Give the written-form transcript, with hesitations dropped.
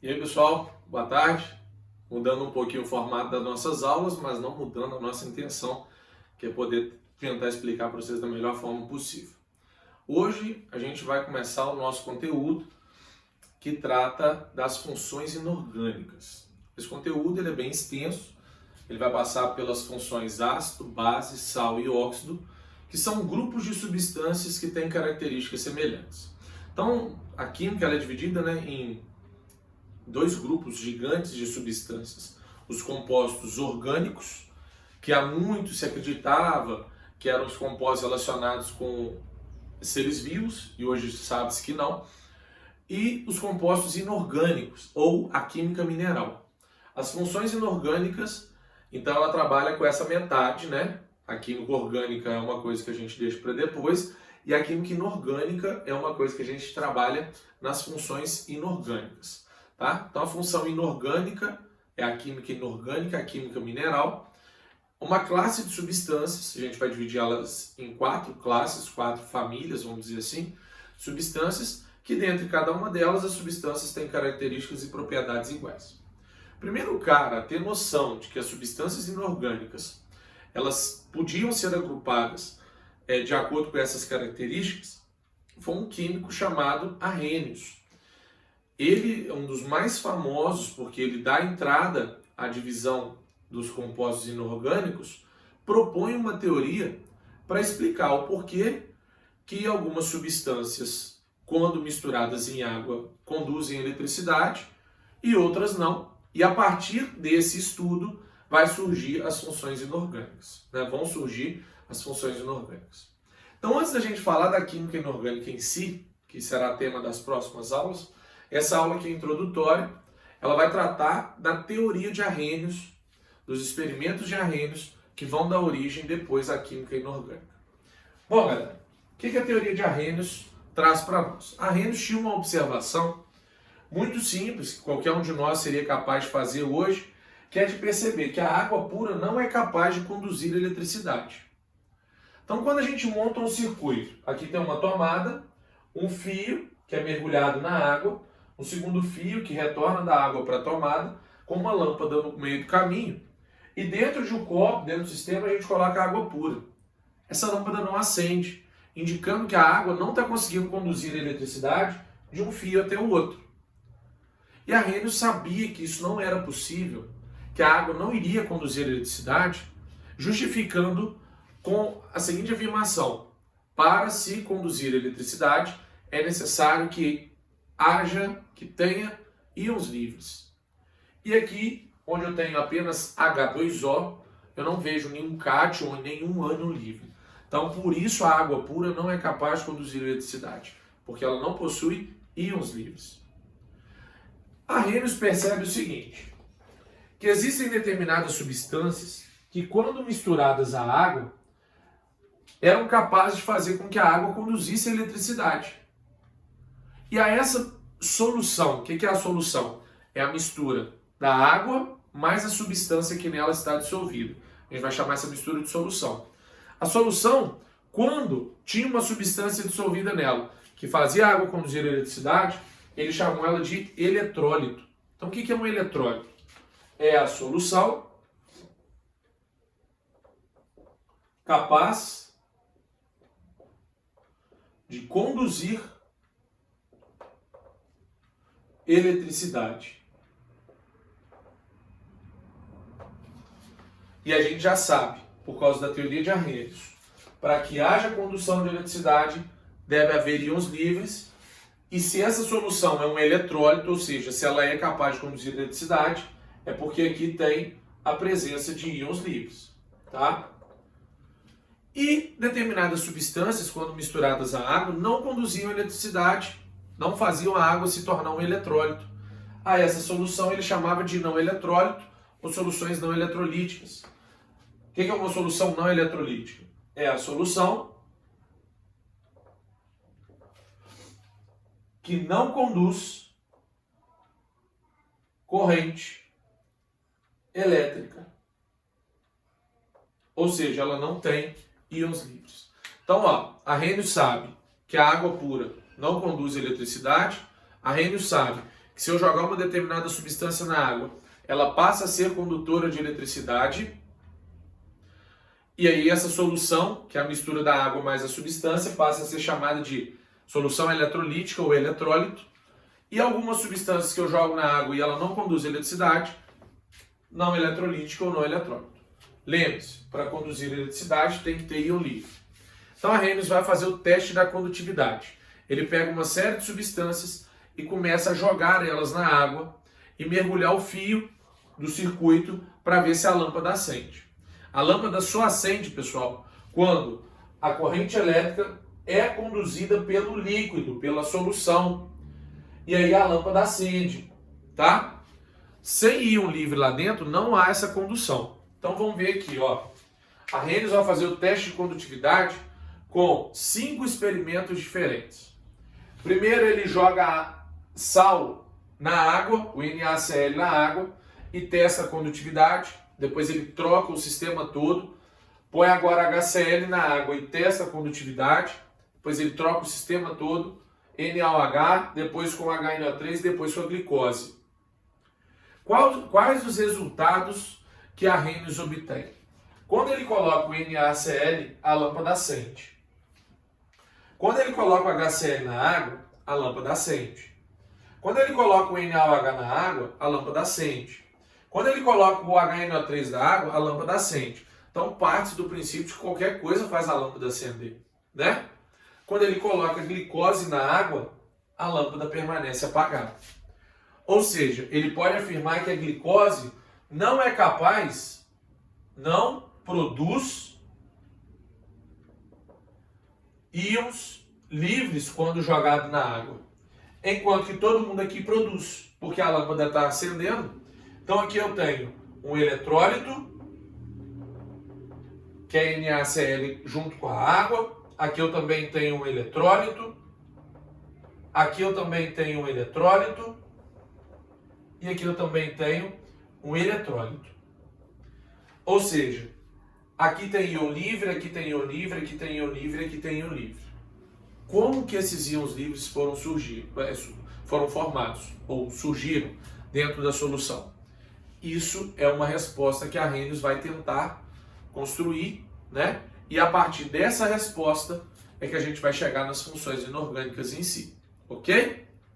E aí, pessoal, boa tarde. Mudando um pouquinho o formato das nossas aulas, mas não mudando a nossa intenção, que é poder tentar explicar para vocês da melhor forma possível. Hoje a gente vai começar o nosso conteúdo que trata das funções inorgânicas. Esse conteúdo ele é bem extenso, ele vai passar pelas funções ácido, base, sal e óxido, que são grupos de substâncias que têm características semelhantes. Então, a química ela é dividida em dois grupos gigantes de substâncias. Os compostos orgânicos, que há muito se acreditava que eram os compostos relacionados com seres vivos, e hoje sabe-se que não, e os compostos inorgânicos, ou a química mineral. As funções inorgânicas, então ela trabalha com essa metade, né? A química orgânica é uma coisa que a gente deixa para depois, e a química inorgânica é uma coisa que a gente trabalha nas funções inorgânicas. Tá? Então a função inorgânica é a química inorgânica, a química mineral. Uma classe de substâncias, a gente vai dividir elas em quatro classes, quatro famílias, vamos dizer assim, substâncias, que dentro de cada uma delas as substâncias têm características e propriedades iguais. Primeiro cara a ter noção de que as substâncias inorgânicas elas podiam ser agrupadas de acordo com essas características foi um químico chamado Arrhenius. Ele é um dos mais famosos porque ele dá entrada à divisão dos compostos inorgânicos, propõe uma teoria para explicar o porquê que algumas substâncias, quando misturadas em água, conduzem eletricidade e outras não. E a partir desse estudo vai surgir as funções inorgânicas, né? Vão surgir as funções inorgânicas. Então, antes da gente falar da química inorgânica em si, que será tema das próximas aulas, essa aula aqui é introdutória, ela vai tratar da teoria de Arrhenius, dos experimentos de Arrhenius, que vão dar origem depois à química inorgânica. Bom, galera, o que a teoria de Arrhenius traz para nós? Arrhenius tinha uma observação muito simples, que qualquer um de nós seria capaz de fazer hoje, que é de perceber que a água pura não é capaz de conduzir eletricidade. Então, quando a gente monta um circuito, aqui tem uma tomada, um fio que é mergulhado na água, um segundo fio que retorna da água para a tomada, com uma lâmpada no meio do caminho, e dentro de um copo, dentro do sistema, a gente coloca água pura. Essa lâmpada não acende, indicando que a água não está conseguindo conduzir a eletricidade de um fio até o outro. E Arrhenius sabia que isso não era possível, que a água não iria conduzir a eletricidade, justificando com a seguinte afirmação: para se conduzir a eletricidade, é necessário que tenha íons livres. E aqui, onde eu tenho apenas H2O, eu não vejo nenhum cátion e nenhum ânion livre. Então, por isso a água pura não é capaz de conduzir eletricidade, porque ela não possui íons livres. Arrhenius percebe o seguinte, que existem determinadas substâncias que, quando misturadas à água, eram capazes de fazer com que a água conduzisse a eletricidade. E a essa solução, o que é a solução? É a mistura da água mais a substância que nela está dissolvida. A gente vai chamar essa mistura de solução. A solução, quando tinha uma substância dissolvida nela, que fazia a água conduzir a eletricidade, eles chamam ela de eletrólito. Então o que é um eletrólito? É a solução capaz de conduzir eletricidade. E a gente já sabe, por causa da teoria de Arrhenius, para que haja condução de eletricidade, deve haver íons livres, e se essa solução é um eletrólito, ou seja, se ela é capaz de conduzir eletricidade, é porque aqui tem a presença de íons livres, tá? E determinadas substâncias, quando misturadas à água, não conduziam eletricidade, não faziam a água se tornar um eletrólito. A essa solução ele chamava de não eletrólito ou soluções não eletrolíticas. O que é uma solução não eletrolítica? É a solução que não conduz corrente elétrica. Ou seja, ela não tem íons livres. Então, Arrhenius sabe que a água pura não conduz eletricidade. Arrhenius sabe que que se eu jogar uma determinada substância na água, ela passa a ser condutora de eletricidade, e aí essa solução, que é a mistura da água mais a substância, passa a ser chamada de solução eletrolítica ou eletrólito, e algumas substâncias que eu jogo na água e ela não conduz eletricidade, não eletrolítica ou não eletrólito. Lembre-se, para conduzir eletricidade tem que ter íon livre. Então a Arrhenius vai fazer o teste da condutividade. Ele pega uma série de substâncias e começa a jogar elas na água e mergulhar o fio do circuito para ver se a lâmpada acende. A lâmpada só acende, pessoal, quando a corrente elétrica é conduzida pelo líquido, pela solução. E aí a lâmpada acende, tá? Sem íon livre lá dentro, não há essa condução. Então vamos ver aqui, ó. A Arrhenius vai fazer o teste de condutividade com 5 experimentos diferentes. Primeiro ele joga sal na água, o NaCl na água, e testa a condutividade. Depois ele troca o sistema todo, põe agora HCl na água e testa a condutividade. Depois ele troca o sistema todo, NaOH, depois com HNO3, depois com a glicose. Quais os resultados que a Arrhenius obtém? Quando ele coloca o NaCl, a lâmpada acende. Quando ele coloca o HCl na água, a lâmpada acende. Quando ele coloca o NaOH na água, a lâmpada acende. Quando ele coloca o HNO3 na água, a lâmpada acende. Então parte do princípio de que qualquer coisa faz a lâmpada acender, né? Quando ele coloca glicose na água, a lâmpada permanece apagada. Ou seja, ele pode afirmar que a glicose não é capaz, não produz íons livres quando jogado na água. Enquanto que todo mundo aqui produz, porque a lâmpada está acendendo. Então aqui eu tenho um eletrólito, que é NaCl junto com a água. Aqui eu também tenho um eletrólito. Aqui eu também tenho um eletrólito. E aqui eu também tenho um eletrólito. Ou seja, aqui tem íon livre, aqui tem íon livre, aqui tem íon livre, aqui tem íon livre. Como que esses íons livres foram formados ou surgiram dentro da solução? Isso é uma resposta que a Arrhenius vai tentar construir, né? E a partir dessa resposta é que a gente vai chegar nas funções inorgânicas em si, ok?